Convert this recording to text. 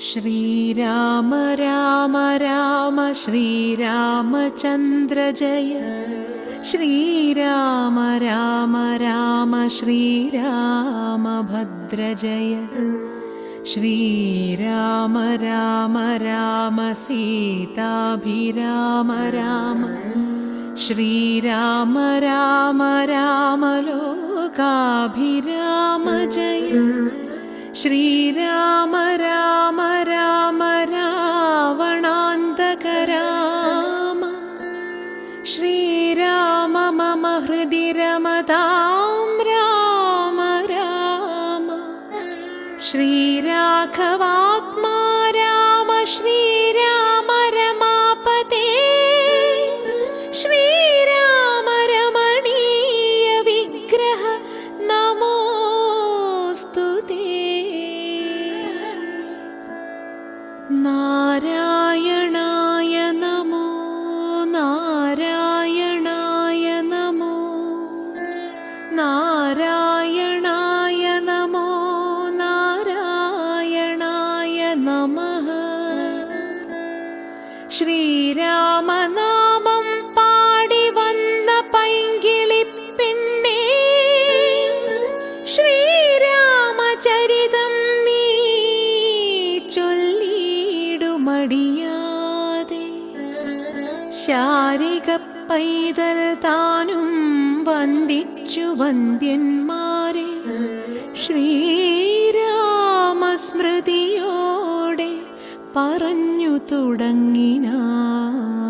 ശ്രീരാമ രാമ രാമ ശ്രീരാമചന്ദ്ര ജയ. ശ്രീരാമ രാമ രാമ ശ്രീരാമഭദ്ര ജയ. ശ്രീരാമ രാമ രാമ സീതാഭിരാമ രാമ. ശ്രീരാമ രാമ രാമ ലോകാഭിരാമ ജയ. ശ്രീരാമ രാമ രാമ രാവണാന്തക രാമ. ശ്രീരാമ മമ ഹൃദി രമതാം രാമ രാമ. ശ്രീരാഘവാത്മാ രാമ ശ്രീരാമ രമാപതേ. ശ്രീരാമ രമണീയ വിഗ്രഹ നമോസ്തുതേ. നാരായണായ നമോ നാരായണായ നമോ നാരായണായ നമോ നാരായണായ നമഃ. ശ്രീരാമനാമം പാടി വന്ന പൈങ്കിളിപ്പെണ്ണേ, ശ്രീരാമചരിതം നീ ചൊല്ലിടുമടിയാതെ. ശാരിക പൈതൽ താനും വന്ദിച്ചു വന്ദ്യന്മാരെ. ശ്രീരാമസ്മൃതിയോടെ പറഞ്ഞു തുടങ്ങിനാൻ.